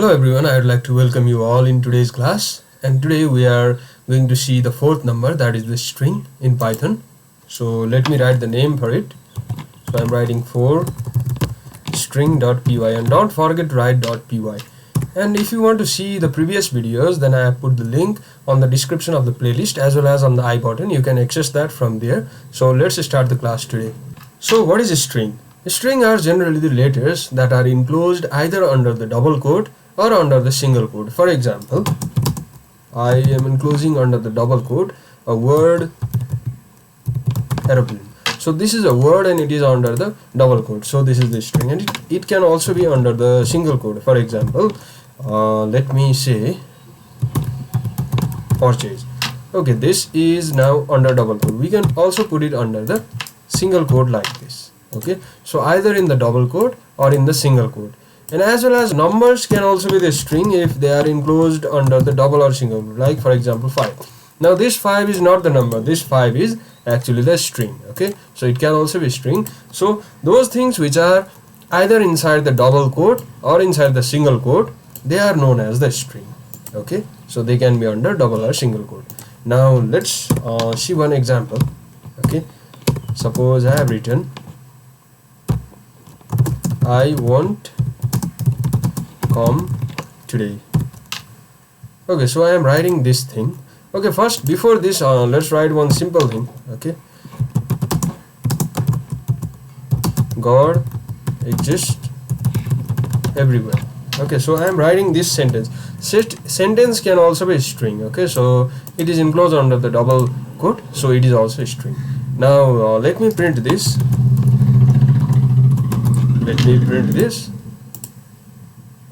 Hello everyone, I would like to welcome you all in today's class, and today we are going to see the fourth number, that is the string in Python. So let me write the name for it. So I'm writing for string.py, and don't forget to write .py. And if you want to see the previous videos, then I have put the link on the description of the playlist as well as on the I button. You can access that from there. So let's start the class today. So what is a string? A string are generally the letters that are enclosed either under the double quote or under the single quote. For example, I am enclosing under the double quote a word aeroplane. So this is a word and it is under the double quote. So this is the string, and it can also be under the single quote. For example, let me say purchase. Okay, this is now under double quote. We can also put it under the single quote like this. Okay, so either in the double quote or in the single quote. And as well as numbers can also be the string if they are enclosed under the double or single quote, like for example 5. Now this 5 is not the number, this 5 is actually the string. Okay, so it can also be string. So those things which are either inside the double quote or inside the single quote, they are known as the string. Okay, so they can be under double or single quote. Now let's see one example. Okay, suppose I have written I won't come today. Okay, so I am writing this thing. Okay, first before this let's write one simple thing. Okay, God exists everywhere. Okay, so I am writing this sentence. Sentence can also be a string. Okay, so it is enclosed under the double quote, so it is also a string. Now let me print this.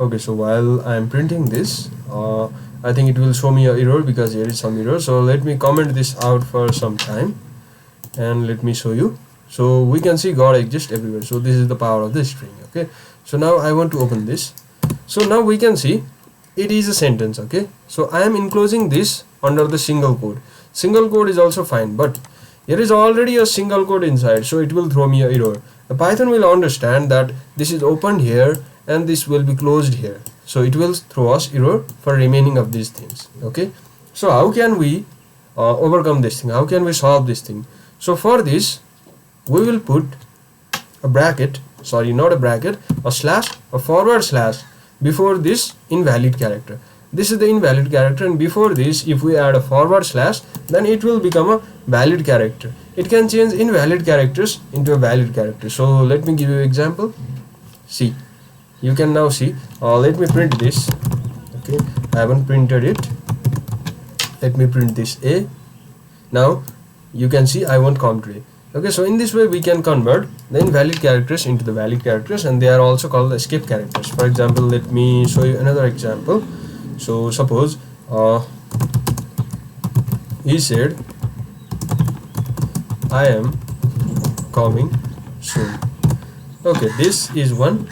Okay, so while I am printing this, I think it will show me an error because here is some error. So let me comment this out for some time and let me show you. So we can see God exists everywhere. So this is the power of the string. Okay, so now I want to open this. So now we can see it is a sentence. Okay, so I am enclosing this under the single quote. Single quote is also fine, but here is already a single quote inside, so it will throw me an error. The Python will understand that this is opened here and this will be closed here, so it will throw us error for remaining of these things. Okay, so how can we overcome this thing? How can we solve this thing? So for this we will put a bracket, sorry, not a bracket, a slash, a forward slash before this invalid character. This is the invalid character, and before this if we add a forward slash, then it will become a valid character. It can change invalid characters into a valid character. So let me give you an example. See, you can now see. Let me print this. Okay, I haven't printed it. Let me print this A. Now you can see I won't come today. Okay, so in this way we can convert the invalid characters into the valid characters, and they are also called escape characters. For example, let me show you another example. So suppose he said I am coming soon. Okay, this is one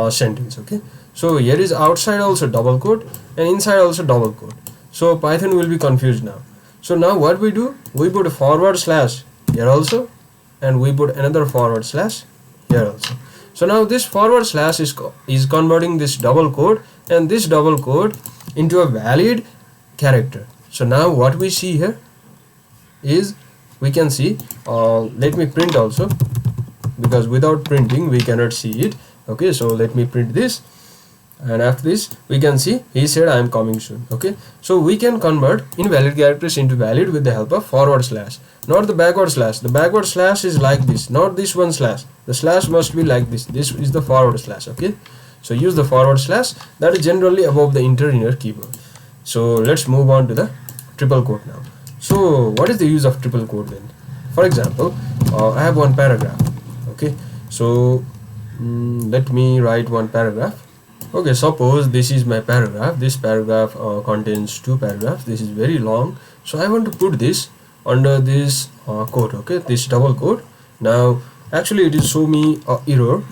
sentence. Okay, so here is outside also double quote and inside also double quote, so Python will be confused now. So now what we do, we put a forward slash here also and we put another forward slash here also. So now this forward slash is converting this double quote and this double quote into a valid character. So now what we see here is, we can see, let me print also, because without printing we cannot see it. Okay, so let me print this, and after this we can see he said I am coming soon. Okay, so we can convert invalid characters into valid with the help of forward slash, not the backward slash. The backward slash is like this, not this one slash. The slash must be like this. This is the forward slash. Okay, so use the forward slash, that is generally above the enter in your keyboard. So let's move on to the triple quote now. So what is the use of triple quote then? For example, I have one paragraph. Okay, so let me write one paragraph. Okay, suppose this is my paragraph. This paragraph contains two paragraphs. This is very long, so I want to put this under this quote. Okay, this double quote. Now actually it will show me an error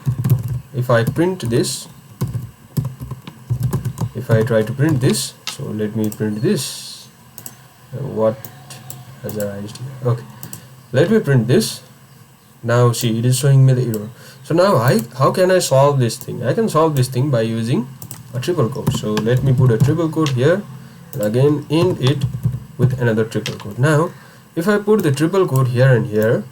if I print this. If I try to print this, so let me print this. What has arised here? Okay, let me print this. Now see, it is showing me the error. So now how can I solve this thing? I can solve this thing by using a triple quote. So let me put a triple quote here and again end it with another triple quote. Now if I put the triple quote here and here,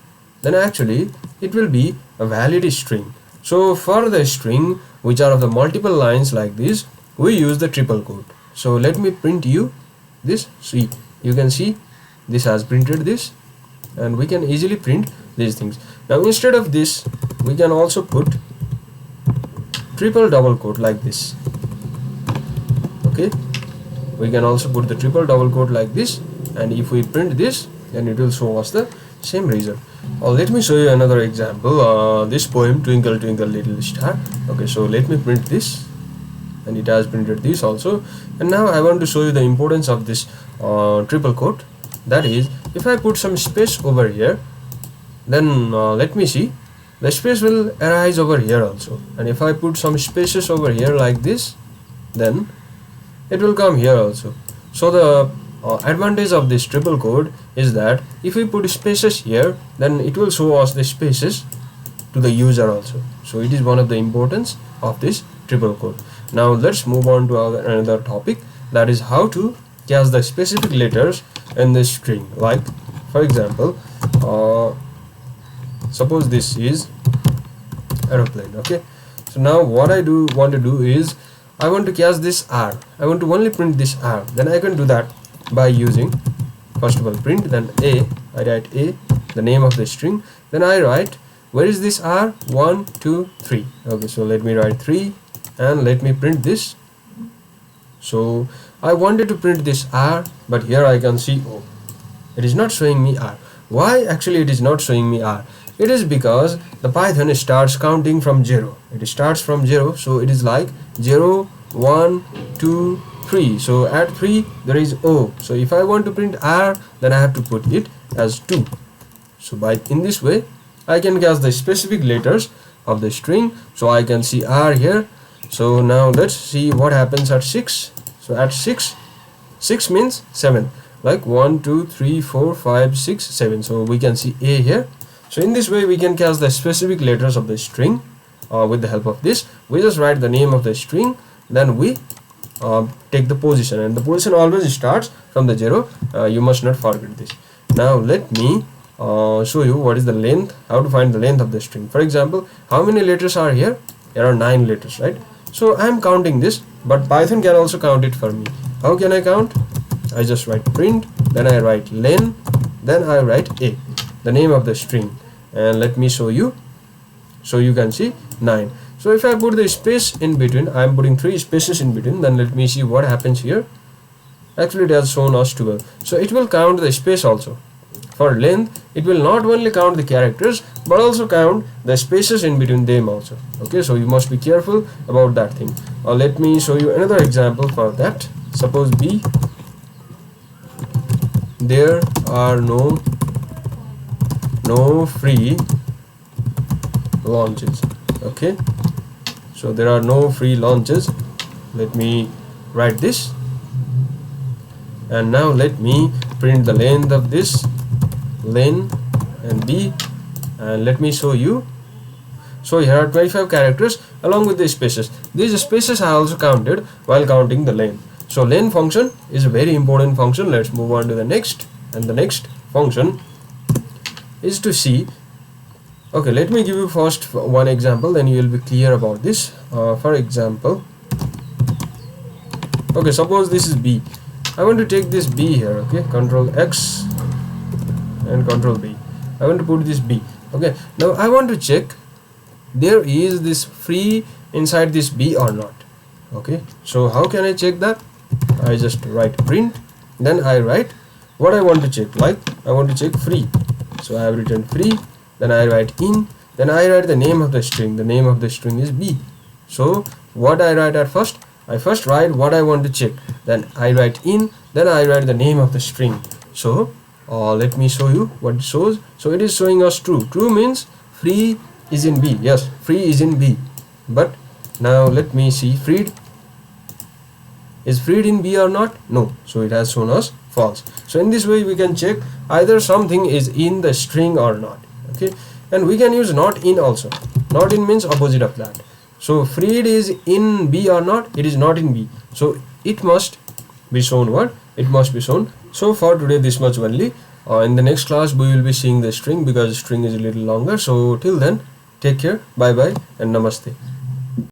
then actually it will be a valid string. So for the string which are of the multiple lines like this, we use the triple quote. So let me print you this. See, you can see this has printed this, and we can easily print these things. Now instead of this, we can also put triple double quote like this. Okay, we can also put the triple double quote like this, and if we print this, then it will show us the same result. Let me show you another example. This poem, Twinkle Twinkle Little Star. Okay, so let me print this, and it has printed this also. And now I want to show you the importance of this triple quote. That is, if I put some space over here, then let me see, the space will arise over here also. And if I put some spaces over here like this, then it will come here also. So the advantage of this triple quote is that if we put spaces here, then it will show us the spaces to the user also. So it is one of the importance of this triple quote. Now let's move on to another topic, that is how to cast the specific letters in the string. Like for example, suppose this is aeroplane. Okay, so now what I want to do is I want to cast this R. I want to only print this R. Then I can do that by using, first of all, print, then A. I write A, the name of the string. Then I write, where is this R? 1, 2, 3. Okay, so let me write 3 and let me print this. So I wanted to print this R, but here I can see, oh, it is not showing me R. Why actually it is not showing me R? It is because the Python starts counting from 0. It starts from 0, so it is like 0, 1, 2, 3. So at 3 there is O. So if I want to print R, then I have to put it as 2. So in this way I can cast the specific letters of the string. So I can see R here. So now let's see what happens at 6. So at 6 means 7, like 1, 2, 3, 4, 5, 6, 7. So we can see A here. So in this way we can cast the specific letters of the string with the help of this. We just write the name of the string, then we take the position, and the position always starts from the 0. You must not forget this. Now let me show you what is the length, how to find the length of the string. For example, how many letters are here? There are 9 letters, right? So I am counting this, but Python can also count it for me. How can I count? I just write print, then I write len, then I write A, the name of the string, and let me show you. So you can see 9. So if I put the space in between, I am putting 3 spaces in between, then let me see what happens here. Actually it has shown us 12. So it will count the space also. For length, it will not only count the characters but also count the spaces in between them also. Okay, so you must be careful about that thing. Let me show you another example for that. Suppose B, there are no free launches. Okay, so there are no free launches. Let me write this, and now let me print the length of this, len and B, and let me show you. So here are 25 characters along with the spaces. These spaces are also counted while counting the len. So len function is a very important function. Let's move on to the next, and the next function is to see. Okay, let me give you first one example, then you will be clear about this. For example, okay, suppose this is B. I want to take this B here. Okay, Control X and Control B. I want to put this B. Okay, now I want to check there is this free inside this B or not. Okay, so how can I check that? I just write print, then I write what I want to check. Like I want to check free, so I have written free, then I write in, then I write the name of the string. The name of the string is B. So what I write at first? I first write what I want to check, then I write in, then I write the name of the string. So let me show you what it shows. So it is showing us true. True means free is in B. Yes, free is in B. But now let me see, freed. Is freed in B or not? No. So it has shown us false. So in this way we can check either something is in the string or not. Okay, and we can use not in also. Not in means opposite of that. So Freed is in B or not? It is not in B. So it must be shown what? It must be shown. So for today this much only. In the next class we will be seeing the string, because string is a little longer. So till then, take care, bye bye and namaste.